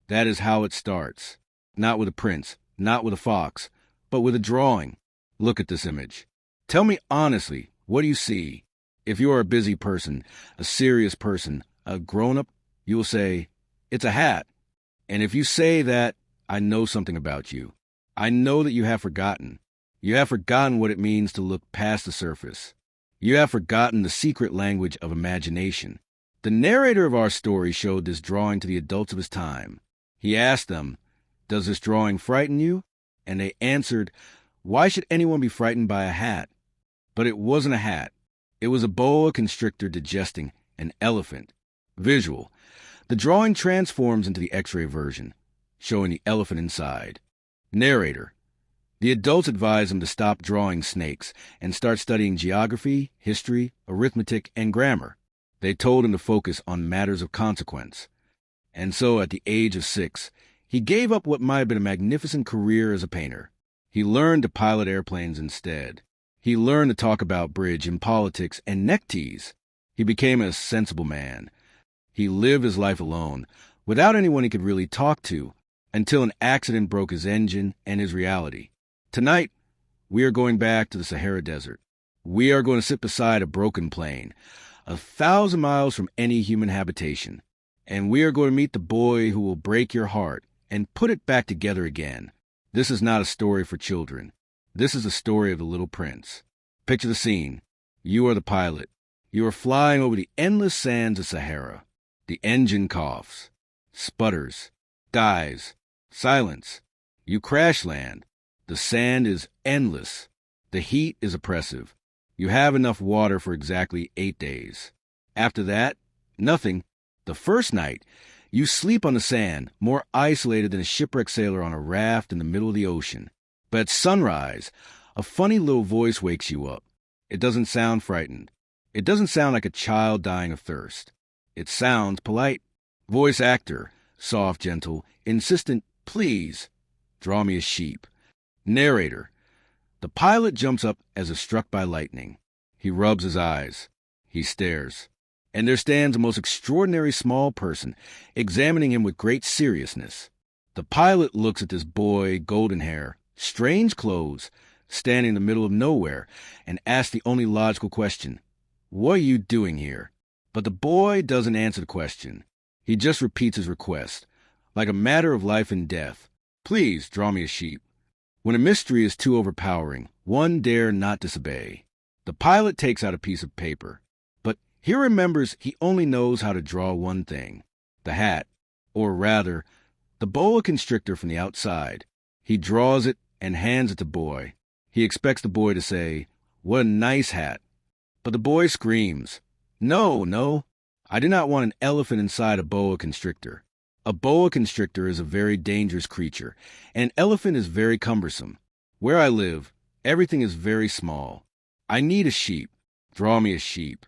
That is how it starts. Not with a prince, not with a fox, but with a drawing. Look at this image. Tell me honestly, what do you see? If you are a busy person, a serious person, a grown-up, you will say, it's a hat. And if you say that, I know something about you. I know that you have forgotten. You have forgotten what it means to look past the surface. You have forgotten the secret language of imagination. The narrator of our story showed this drawing to the adults of his time. He asked them, does this drawing frighten you? And they answered, why should anyone be frightened by a hat? But it wasn't a hat. It was a boa constrictor digesting an elephant. Visual. The drawing transforms into the X-ray version, showing the elephant inside. Narrator. The adults advised him to stop drawing snakes and start studying geography, history, arithmetic, and grammar. They told him to focus on matters of consequence. And so, at the age of 6, he gave up what might have been a magnificent career as a painter. He learned to pilot airplanes instead. He learned to talk about bridge and politics and neckties. He became a sensible man. He lived his life alone, without anyone he could really talk to, until an accident broke his engine and his reality. Tonight, we are going back to the Sahara Desert. We are going to sit beside a broken plane, 1,000 miles from any human habitation, and we are going to meet the boy who will break your heart and put it back together again. This is not a story for children. This is the story of the little prince. Picture the scene. You are the pilot. You are flying over the endless sands of Sahara. The engine coughs, sputters, dies, silence. You crash land. The sand is endless. The heat is oppressive. You have enough water for exactly 8 days. After that, nothing. The first night, you sleep on the sand, more isolated than a shipwrecked sailor on a raft in the middle of the ocean. But at sunrise, a funny little voice wakes you up. It doesn't sound frightened. It doesn't sound like a child dying of thirst. It sounds polite. Voice actor, soft, gentle, insistent, please, draw me a sheep. Narrator. The pilot jumps up as if struck by lightning. He rubs his eyes. He stares. And there stands a most extraordinary small person, examining him with great seriousness. The pilot looks at this boy, golden hair, strange clothes, standing in the middle of nowhere, and asks the only logical question, what are you doing here? But the boy doesn't answer the question. He just repeats his request, like a matter of life and death. Please draw me a sheep. When a mystery is too overpowering, one dare not disobey. The pilot takes out a piece of paper, but he remembers he only knows how to draw one thing, the hat, or rather, the boa constrictor from the outside. He draws it and hands it to the boy. He expects the boy to say, what a nice hat. But the boy screams, no, I do not want an elephant inside a boa constrictor. A boa constrictor is a very dangerous creature, and an elephant is very cumbersome. Where I live, everything is very small. I need a sheep. Draw me a sheep.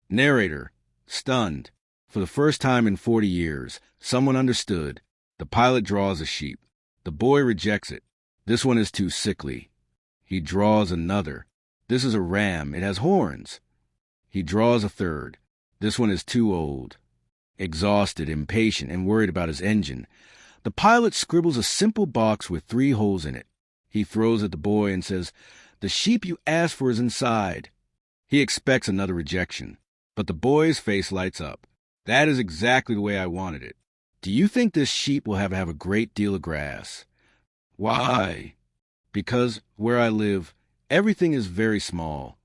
Narrator, stunned. For the first time in 40 years, someone understood. The pilot draws a sheep. The boy rejects it. This one is too sickly. He draws another. This is a ram. It has horns. He draws a third. This one is too old. Exhausted, impatient, and worried about his engine, the pilot scribbles a simple box with 3 holes in it. He throws at the boy and says, the sheep you asked for is inside. He expects another rejection, but the boy's face lights up. That is exactly the way I wanted it. Do you think this sheep will have a great deal of grass? Why? Because where I live, everything is very small.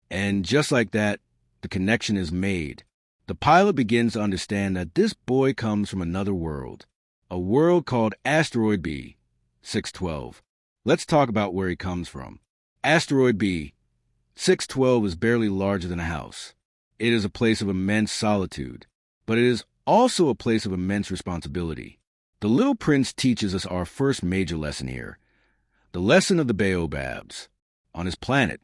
And just like that, the connection is made. The pilot begins to understand that this boy comes from another world, a world called Asteroid B, 612. Let's talk about where he comes from. Asteroid B, 612 is barely larger than a house. It is a place of immense solitude, but it is also a place of immense responsibility. The Little Prince teaches us our first major lesson here, the lesson of the Baobabs. On his planet,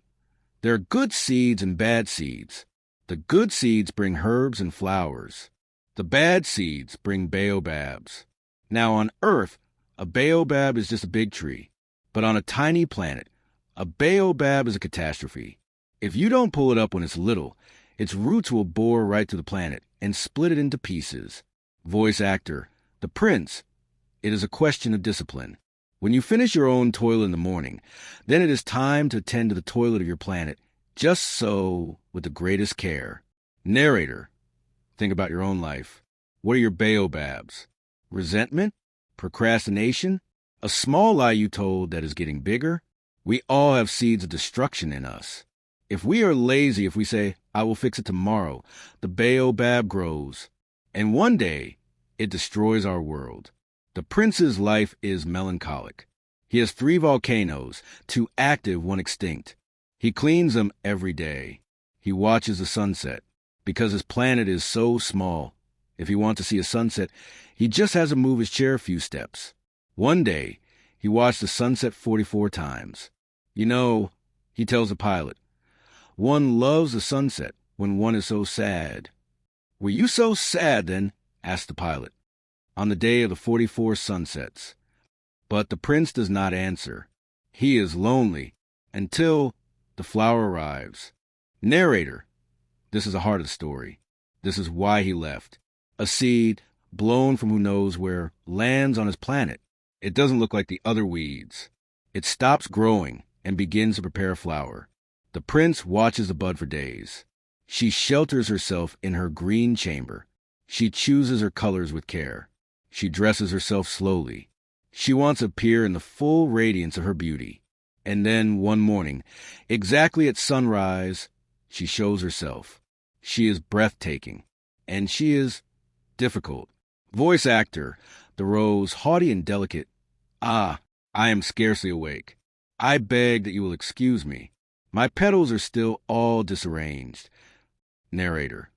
there are good seeds and bad seeds. The good seeds bring herbs and flowers. The bad seeds bring baobabs. Now on Earth, a baobab is just a big tree. But on a tiny planet, a baobab is a catastrophe. If you don't pull it up when it's little, its roots will bore right through the planet and split it into pieces. Voice actor, the prince, It is a question of discipline. When you finish your own toilet in the morning, then it is time to attend to the toilet of your planet, just so, with the greatest care. Narrator, think about your own life. What are your Baobabs? Resentment? Procrastination? A small lie you told that is getting bigger? We all have seeds of destruction in us. If we are lazy, if we say, I will fix it tomorrow, the Baobab grows. And one day, it destroys our world. The prince's life is melancholic. He has 3 volcanoes, 2 active, 1 extinct. He cleans them every day. He watches the sunset. Because his planet is so small, if he wants to see a sunset, he just has to move his chair a few steps. One day, he watched the sunset 44 times. You know, he tells the pilot, one loves the sunset when one is so sad. Were you so sad then? Asked the pilot. On the day of the 44 sunsets. But the prince does not answer. He is lonely until the flower arrives. Narrator, this is the heart of the story. This is why he left. A seed, blown from who knows where, lands on his planet. It doesn't look like the other weeds. It stops growing and begins to prepare a flower. The prince watches the bud for days. She shelters herself in her green chamber. She chooses her colors with care. She dresses herself slowly. She wants to appear in the full radiance of her beauty. And then, one morning, exactly at sunrise, she shows herself. She is breathtaking. And she is difficult. Voice actor, the rose, haughty and delicate. Ah, I am scarcely awake. I beg that you will excuse me. My petals are still all disarranged. Narrator,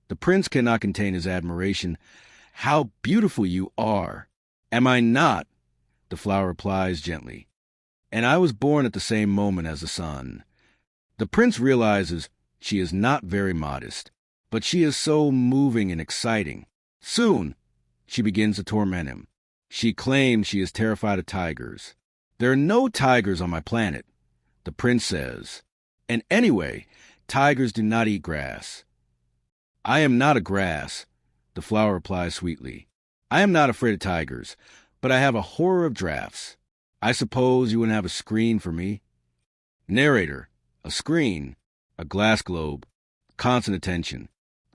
the prince cannot contain his admiration. How beautiful you are! Am I not? The flower replies gently. And I was born at the same moment as the sun. The prince realizes she is not very modest, but she is so moving and exciting. Soon, she begins to torment him. She claims she is terrified of tigers. There are no tigers on my planet, the prince says. And anyway, tigers do not eat grass. I am not a grass, the flower replies sweetly. I am not afraid of tigers, but I have a horror of drafts. I suppose you wouldn't have a screen for me. Narrator, a screen, a glass globe, constant attention,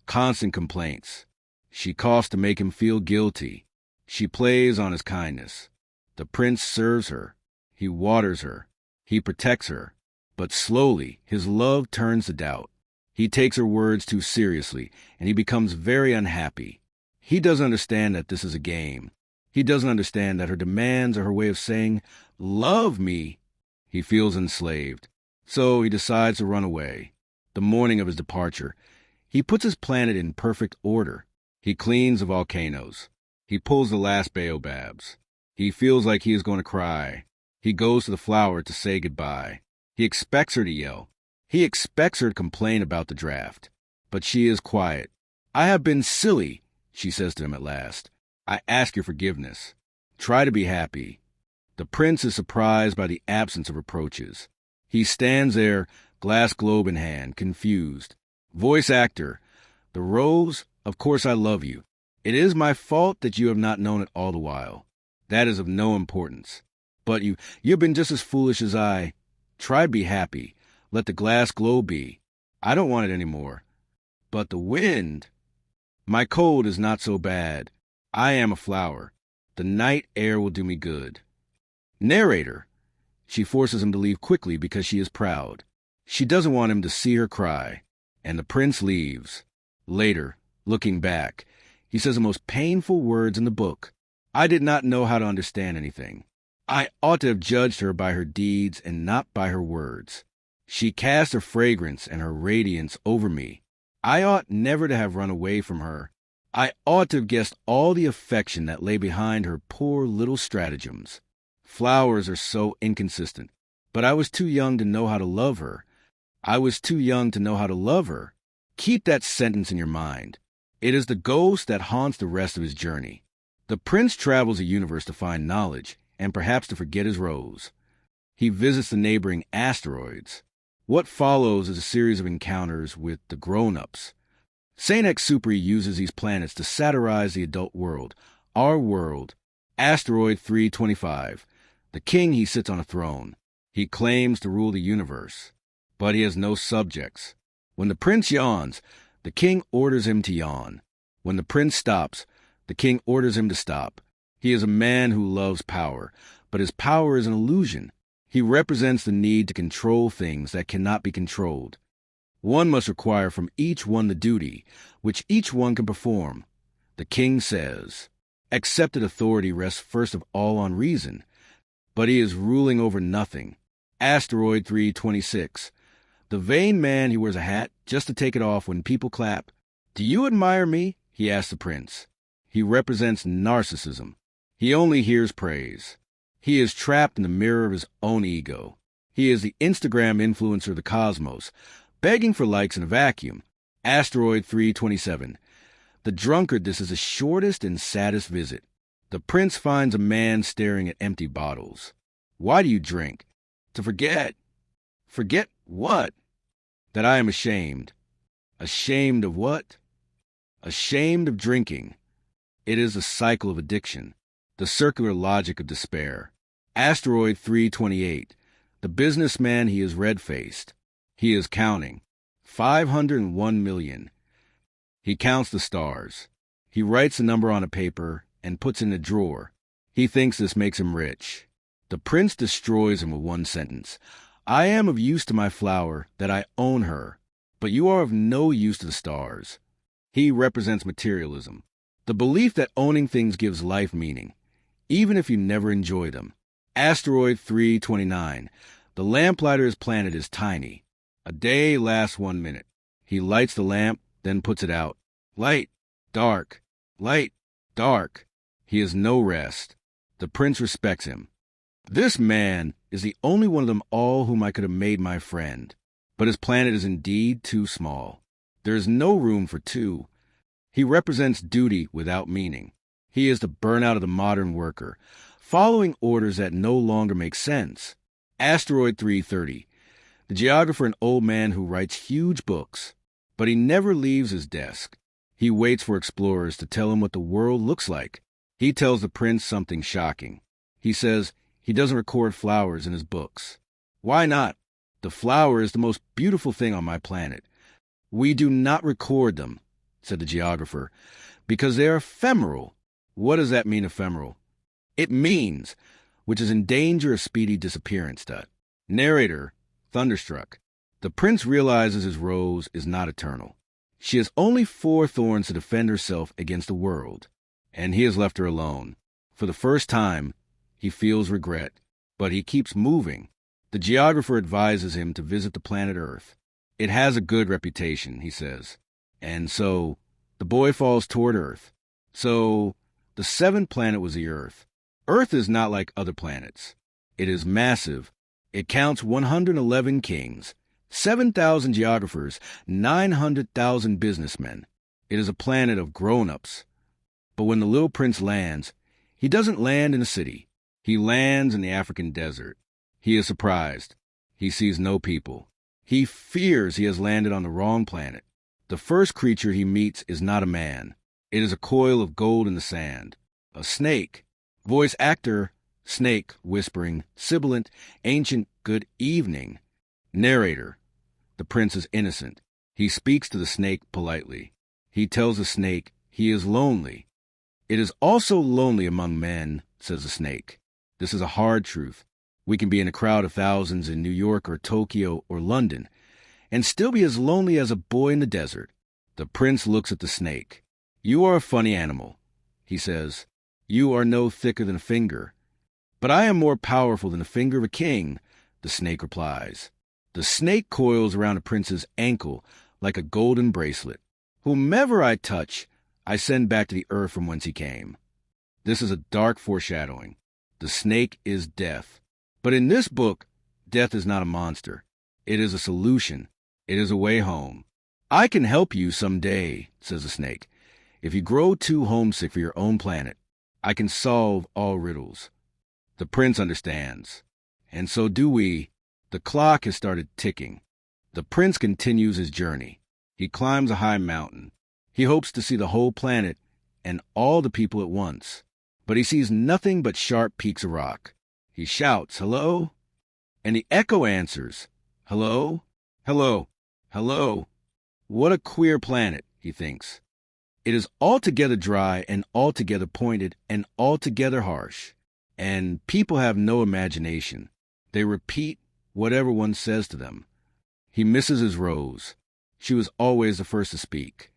constant complaints. She coughs to make him feel guilty. She plays on his kindness. The prince serves her. He waters her. He protects her. But slowly, his love turns to doubt. He takes her words too seriously, and he becomes very unhappy. He doesn't understand that this is a game. He doesn't understand that her demands are her way of saying, love me. He feels enslaved. So he decides to run away. The morning of his departure, he puts his planet in perfect order. He cleans the volcanoes. He pulls the last Baobabs. He feels like he is going to cry. He goes to the flower to say goodbye. He expects her to yell. He expects her to complain about the draft. But she is quiet. I have been silly, she says to him at last. I ask your forgiveness. Try to be happy. The prince is surprised by the absence of reproaches. He stands there, glass globe in hand, confused. Voice actor, the rose, of course I love you. It is my fault that you have not known it all the while. That is of no importance. But you've been just as foolish as I. Try to be happy. Let the glass globe be. I don't want it anymore. But the wind... My cold is not so bad. I am a flower. The night air will do me good. Narrator. She forces him to leave quickly because she is proud. She doesn't want him to see her cry. And the prince leaves. Later, looking back, he says the most painful words in the book. I did not know how to understand anything. I ought to have judged her by her deeds and not by her words. She cast her fragrance and her radiance over me. I ought never to have run away from her. I ought to have guessed all the affection that lay behind her poor little stratagems. Flowers are so inconsistent, but I was too young to know how to love her. I was too young to know how to love her. Keep that sentence in your mind. It is the ghost that haunts the rest of his journey. The prince travels the universe to find knowledge, and perhaps to forget his rose. He visits the neighboring asteroids. What follows is a series of encounters with the grown-ups. Saint-Exupéry uses these planets to satirize the adult world, our world, Asteroid 325. The king, he sits on a throne. He claims to rule the universe, but he has no subjects. When the prince yawns, the king orders him to yawn. When the prince stops, the king orders him to stop. He is a man who loves power, but his power is an illusion. He represents the need to control things that cannot be controlled. One must require from each one the duty, which each one can perform. The king says, accepted authority rests first of all on reason, but he is ruling over nothing. Asteroid 326. The vain man, he wears a hat just to take it off when people clap. Do you admire me? He asks the prince. He represents narcissism. He only hears praise. He is trapped in the mirror of his own ego. He is the Instagram influencer of the cosmos, begging for likes in a vacuum. Asteroid 327. The drunkard, this is the shortest and saddest visit. The prince finds a man staring at empty bottles. Why do you drink? To forget. Forget what? That I am ashamed. Ashamed of what? Ashamed of drinking. It is a cycle of addiction, the circular logic of despair. Asteroid 328. The businessman, he is red-faced. He is counting. 501 million. He counts the stars. He writes the number on a paper and puts it in a drawer. He thinks this makes him rich. The prince destroys him with one sentence. I am of use to my flower, that I own her, but you are of no use to the stars. He represents materialism, the belief that owning things gives life meaning, even if you never enjoy them. Asteroid 329. The lamplighter's planet is tiny. A day lasts 1 minute. He lights the lamp, then puts it out. Light, dark, light, dark. He has no rest. The prince respects him. This man is the only one of them all whom I could have made my friend, but his planet is indeed too small. There is no room for two. He represents duty without meaning. He is the burnout of the modern worker, following orders that no longer make sense. Asteroid 330. The geographer, an old man who writes huge books, but he never leaves his desk. He waits for explorers to tell him what the world looks like. He tells the prince something shocking. He says he doesn't record flowers in his books. Why not? The flower is the most beautiful thing on my planet. We do not record them, said the geographer, because they are ephemeral. What does that mean, ephemeral? It means, which is in danger of speedy disappearance. Narrator, thunderstruck. The prince realizes his rose is not eternal. She has only 4 thorns to defend herself against the world, and he has left her alone. For the first time, he feels regret, but he keeps moving. The geographer advises him to visit the planet Earth. It has a good reputation, he says. And so, the boy falls toward Earth. So, the 7th planet was the Earth. Earth is not like other planets. It is massive. It counts 111 kings, 7,000 geographers, 900,000 businessmen. It is a planet of grown-ups. But when the little prince lands, he doesn't land in a city. He lands in the African desert. He is surprised. He sees no people. He fears he has landed on the wrong planet. The first creature he meets is not a man. It is a coil of gold in the sand. A snake. Voice actor, snake, whispering, sibilant, ancient, good evening. Narrator. The prince is innocent. He speaks to the snake politely. He tells the snake he is lonely. It is also lonely among men, says the snake. This is a hard truth. We can be in a crowd of thousands in New York or Tokyo or London, and still be as lonely as a boy in the desert. The prince looks at the snake. You are a funny animal, he says. You are no thicker than a finger. But I am more powerful than the finger of a king, the snake replies. The snake coils around the prince's ankle like a golden bracelet. Whomever I touch, I send back to the earth from whence he came. This is a dark foreshadowing. The snake is death. But in this book, death is not a monster. It is a solution. It is a way home. I can help you someday, says the snake. If you grow too homesick for your own planet, I can solve all riddles. The prince understands. And so do we. The clock has started ticking. The prince continues his journey. He climbs a high mountain. He hopes to see the whole planet and all the people at once. but he sees nothing but sharp peaks of rock. He shouts, "Hello?" And the echo answers, "Hello? Hello? Hello?" What a queer planet, he thinks. It is altogether dry and altogether pointed and altogether harsh. And people have no imagination. They repeat whatever one says to them. He misses his Rose. She was always the first to speak.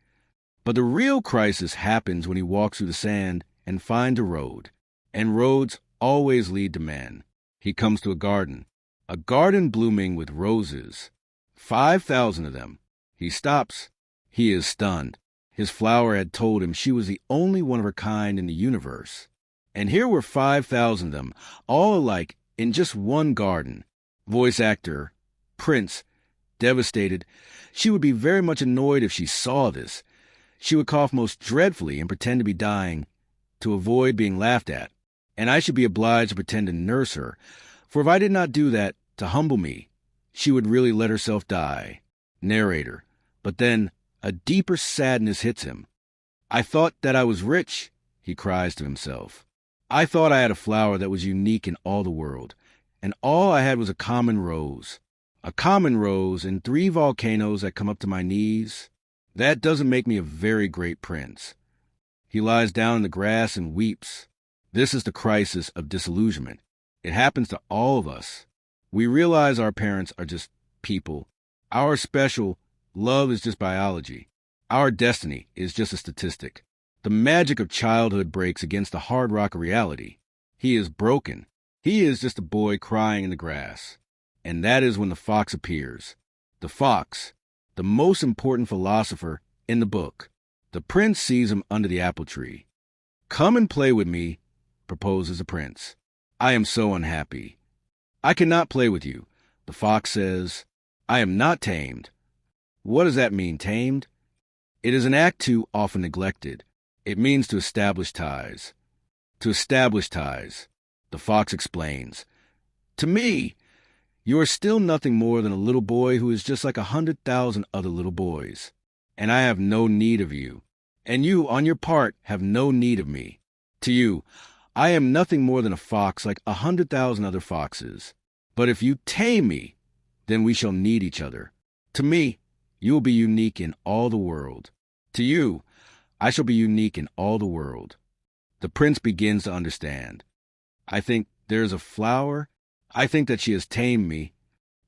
But the real crisis happens when he walks through the sand and finds a road. And roads always lead to men. He comes to a garden blooming with roses. 5,000 of them. He stops. He is stunned. His flower had told him she was the only one of her kind in the universe. And here were 5,000 of them, all alike, in just one garden. Voice actor, Prince, devastated. She would be very much annoyed if she saw this. She would cough most dreadfully and pretend to be dying to avoid being laughed at. And I should be obliged to pretend to nurse her, for if I did not do that to humble me, she would really let herself die. Narrator. But then a deeper sadness hits him. I thought that I was rich, he cries to himself. I thought I had a flower that was unique in all the world, and all I had was a common rose. A common rose and 3 volcanoes that come up to my knees. That doesn't make me a very great prince. He lies down in the grass and weeps. This is the crisis of disillusionment. It happens to all of us. We realize our parents are just people. Our special love is just biology. Our destiny is just a statistic. The magic of childhood breaks against the hard rock of reality. He is broken. He is just a boy crying in the grass. And that is when the fox appears. The fox, the most important philosopher in the book. The prince sees him under the apple tree. "Come and play with me," proposes the prince. "I am so unhappy." "I cannot play with you," the fox says. "I am not tamed." What does that mean, tamed? It is an act too often neglected. It means to establish ties. To establish ties, the fox explains. To me, you are still nothing more than a little boy who is just like 100,000 other little boys. And I have no need of you. And you, on your part, have no need of me. To you, I am nothing more than a fox like 100,000 other foxes. But if you tame me, then we shall need each other. To me, you will be unique in all the world. To you, I shall be unique in all the world. The prince begins to understand. I think there is a flower. I think that she has tamed me.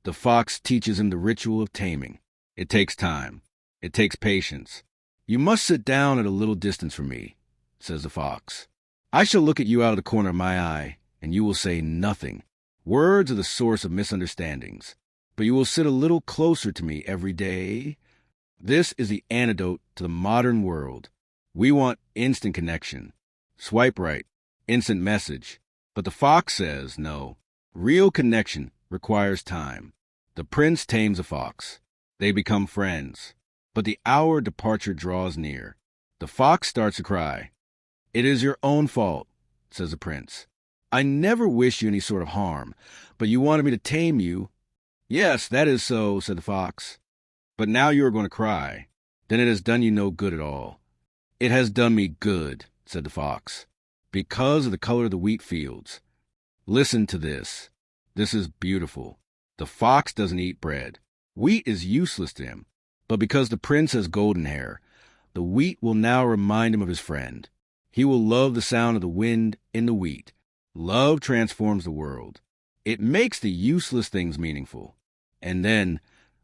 The fox teaches him the ritual of taming. It takes time. It takes patience. "You must sit down at a little distance from me," says the fox. "I shall look at you out of the corner of my eye, and you will say nothing. Words are the source of misunderstandings. But you will sit a little closer to me every day." This is the antidote to the modern world. We want instant connection. Swipe right. Instant message. But the fox says no. Real connection requires time. The prince tames a fox. They become friends. But the hour of departure draws near. The fox starts to cry. "It is your own fault," says the prince. "I never wished you any sort of harm, but you wanted me to tame you." "Yes, that is so," said the fox. "But now you are going to cry. Then it has done you no good at all." "It has done me good," said the fox, "because of the color of the wheat fields. Listen to this. This is beautiful. The fox doesn't eat bread. Wheat is useless to him. But because the prince has golden hair, the wheat will now remind him of his friend. He will love the sound of the wind in the wheat. Love transforms the world. It makes the useless things meaningful." And then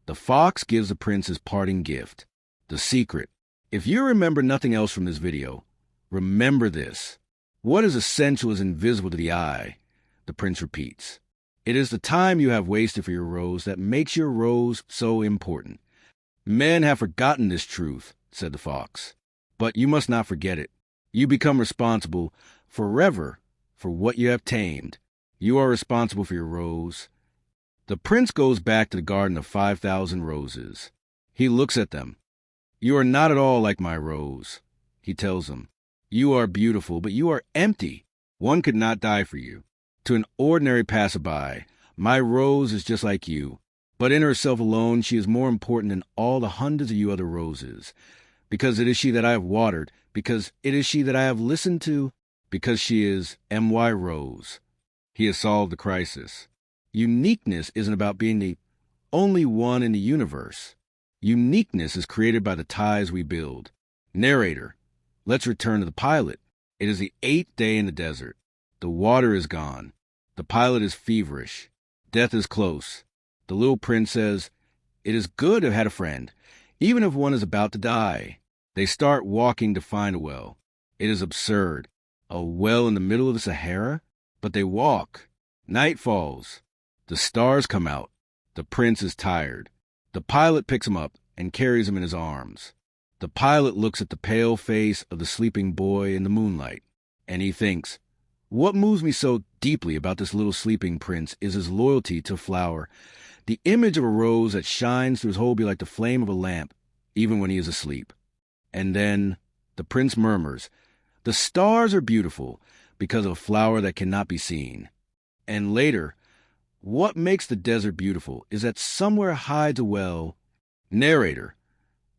the fox gives the prince his parting gift, the secret. If you remember nothing else from this video, remember this. What is essential is invisible to the eye, the prince repeats. It is the time you have wasted for your rose that makes your rose so important. Men have forgotten this truth, said the fox. But you must not forget it. You become responsible forever for what you have tamed. You are responsible for your rose. The prince goes back to the garden of 5,000 roses. He looks at them. You are not at all like my rose, he tells them. You are beautiful, but you are empty. One could not die for you. To an ordinary passerby, my rose is just like you. But in herself alone, she is more important than all the hundreds of you other roses. Because it is she that I have watered, because it is she that I have listened to. Because she is M.Y. Rose. He has solved the crisis. Uniqueness isn't about being the only one in the universe. Uniqueness is created by the ties we build. Narrator, let's return to the pilot. It is the 8th day in the desert. The water is gone. The pilot is feverish. Death is close. The little prince says, "It is good to have had a friend, even if one is about to die." They start walking to find a well. It is absurd. A well in the middle of the Sahara? But they walk. Night falls. The stars come out. The prince is tired. The pilot picks him up and carries him in his arms. The pilot looks at the pale face of the sleeping boy in the moonlight, and he thinks, what moves me so deeply about this little sleeping prince is his loyalty to a flower. The image of a rose that shines through his whole be like the flame of a lamp, even when he is asleep. And then the prince murmurs, "The stars are beautiful because of a flower that cannot be seen." And later, what makes the desert beautiful is that somewhere hides a well. Narrator,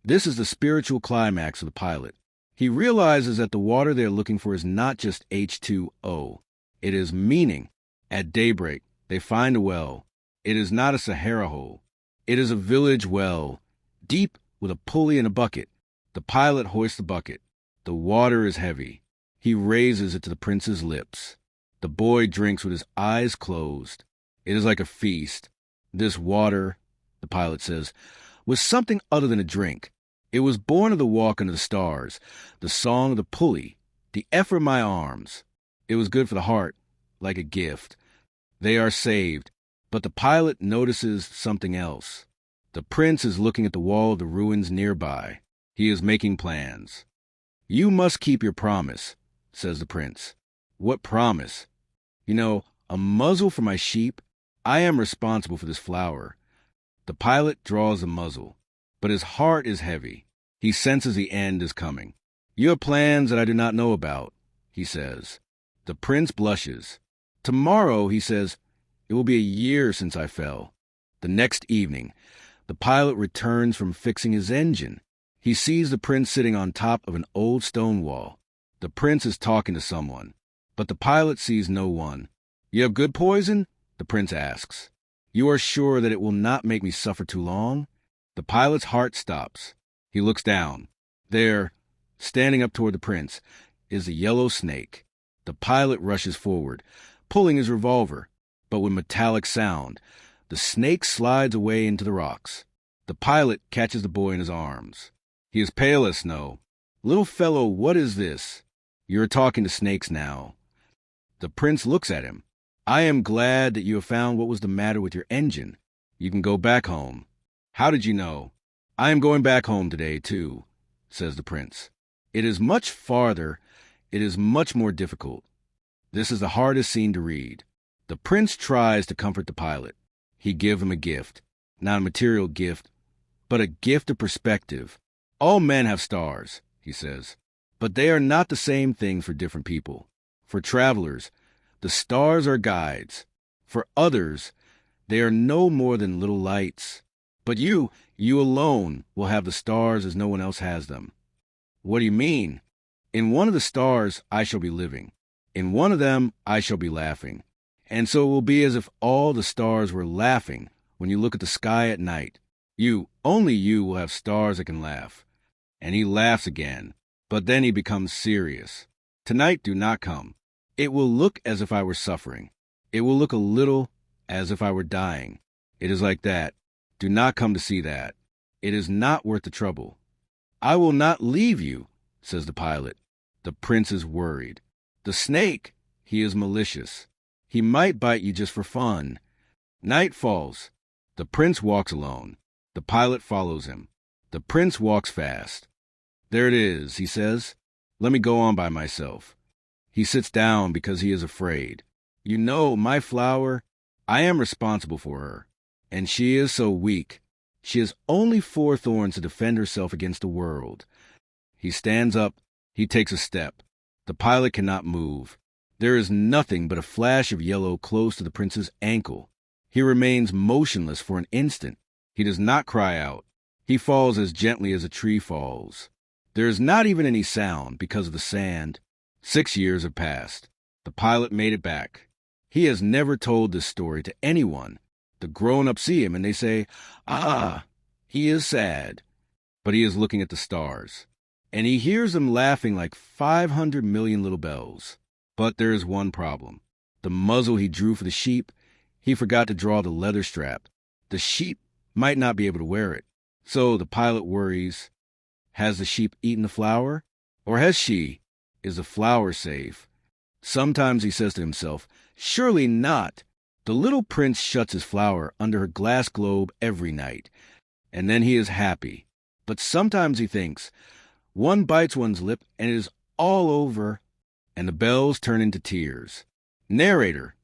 this is the spiritual climax of the pilot. He realizes that the water they're looking for is not just H2O. It is meaning. At daybreak, they find a well. It is not a Sahara hole. It is a village well, deep with a pulley and a bucket. The pilot hoists the bucket. The water is heavy. He raises it to the prince's lips. The boy drinks with his eyes closed. It is like a feast. This water, the pilot says, was something other than a drink. It was born of the walk under the stars, the song of the pulley, the effort of my arms. It was good for the heart, like a gift. They are saved, but the pilot notices something else. The prince is looking at the wall of the ruins nearby. He is making plans. "You must keep your promise," says the prince. "What promise?" "You know, a muzzle for my sheep. I am responsible for this flower." The pilot draws the muzzle, but his heart is heavy. He senses the end is coming. "You have plans that I do not know about," he says. The prince blushes. "Tomorrow," he says, "it will be a year since I fell." The next evening, the pilot returns from fixing his engine. He sees the prince sitting on top of an old stone wall. The prince is talking to someone, but the pilot sees no one. "You have good poison?" the prince asks. "You are sure that it will not make me suffer too long?" The pilot's heart stops. He looks down. There, standing up toward the prince, is a yellow snake. The pilot rushes forward, pulling his revolver, but with metallic sound. The snake slides away into the rocks. The pilot catches the boy in his arms. He is pale as snow. "Little fellow, what is this?" "You are talking to snakes now." The prince looks at him. "I am glad that you have found what was the matter with your engine. You can go back home." "How did you know?" "I am going back home today, too," says the prince. "It is much farther. It is much more difficult." This is the hardest scene to read. The prince tries to comfort the pilot. He gives him a gift, not a material gift, but a gift of perspective. "All men have stars," he says, "but they are not the same things for different people. For travelers, the stars are guides. For others, they are no more than little lights. But you alone will have the stars as no one else has them." "What do you mean?" "In one of the stars I shall be living. In one of them I shall be laughing. And so it will be as if all the stars were laughing when you look at the sky at night. Only you will have stars that can laugh." And he laughs again, but then he becomes serious. "Tonight do not come. It will look as if I were suffering. It will look a little as if I were dying. It is like that. Do not come to see that. It is not worth the trouble." "I will not leave you," says the pilot. The prince is worried. "The snake, he is malicious. He might bite you just for fun." Night falls. The prince walks alone. The pilot follows him. The prince walks fast. "There it is," he says. "Let me go on by myself." He sits down because he is afraid. "You know, my flower, I am responsible for her. And she is so weak. She has only 4 thorns to defend herself against the world." He stands up. He takes a step. The pilot cannot move. There is nothing but a flash of yellow close to the prince's ankle. He remains motionless for an instant. He does not cry out. He falls as gently as a tree falls. There is not even any sound because of the sand. 6 years have passed. The pilot made it back. He has never told this story to anyone. The grown-ups see him and they say, "Ah, he is sad." But he is looking at the stars. And he hears them laughing like 500 million little bells. But there is one problem. The muzzle he drew for the sheep, he forgot to draw the leather strap. The sheep might not be able to wear it. So the pilot worries, has the sheep eaten the flour? Or has she? Is the flour safe? Sometimes he says to himself, surely not. The little prince shuts his flour under her glass globe every night, and then he is happy. But sometimes he thinks, one bites one's lip and it is all over, and the bells turn into tears. Narrator,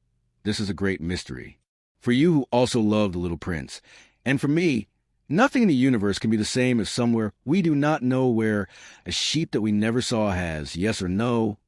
this is a great mystery. For you who also love the little prince, and for me, nothing in the universe can be the same as somewhere we do not know where a sheep that we never saw has, yes or no,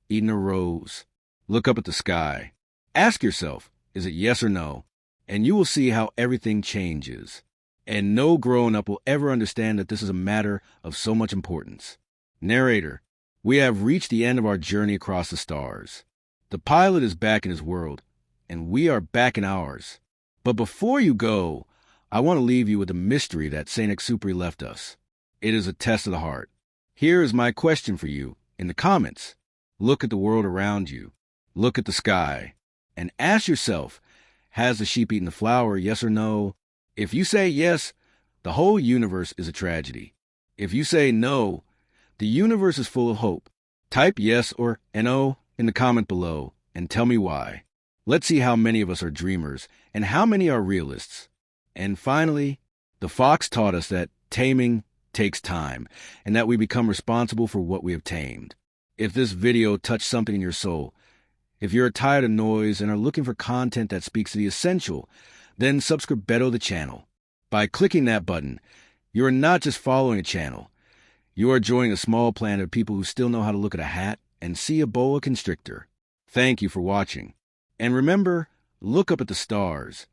eaten a rose. Look up at the sky. Ask yourself, is it yes or no? And you will see how everything changes. And no grown-up will ever understand that this is a matter of so much importance. Narrator, we have reached the end of our journey across the stars. The pilot is back in his world, and we are back in ours. But before you go, I want to leave you with a mystery that Saint-Exupéry left us. It is a test of the heart. Here is my question for you in the comments. Look at the world around you. Look at the sky. And ask yourself, has the sheep eaten the flour, yes or no? If you say yes, the whole universe is a tragedy. If you say no, the universe is full of hope. Type yes or no in the comment below and tell me why. Let's see how many of us are dreamers and how many are realists. And finally, the fox taught us that taming takes time and that we become responsible for what we have tamed. If this video touched something in your soul, if you're tired of noise and are looking for content that speaks to the essential, then subscribe to the channel. By clicking that button, you are not just following a channel. You are joining a small planet of people who still know how to look at a hat and see a boa constrictor. Thank you for watching. And remember, look up at the stars.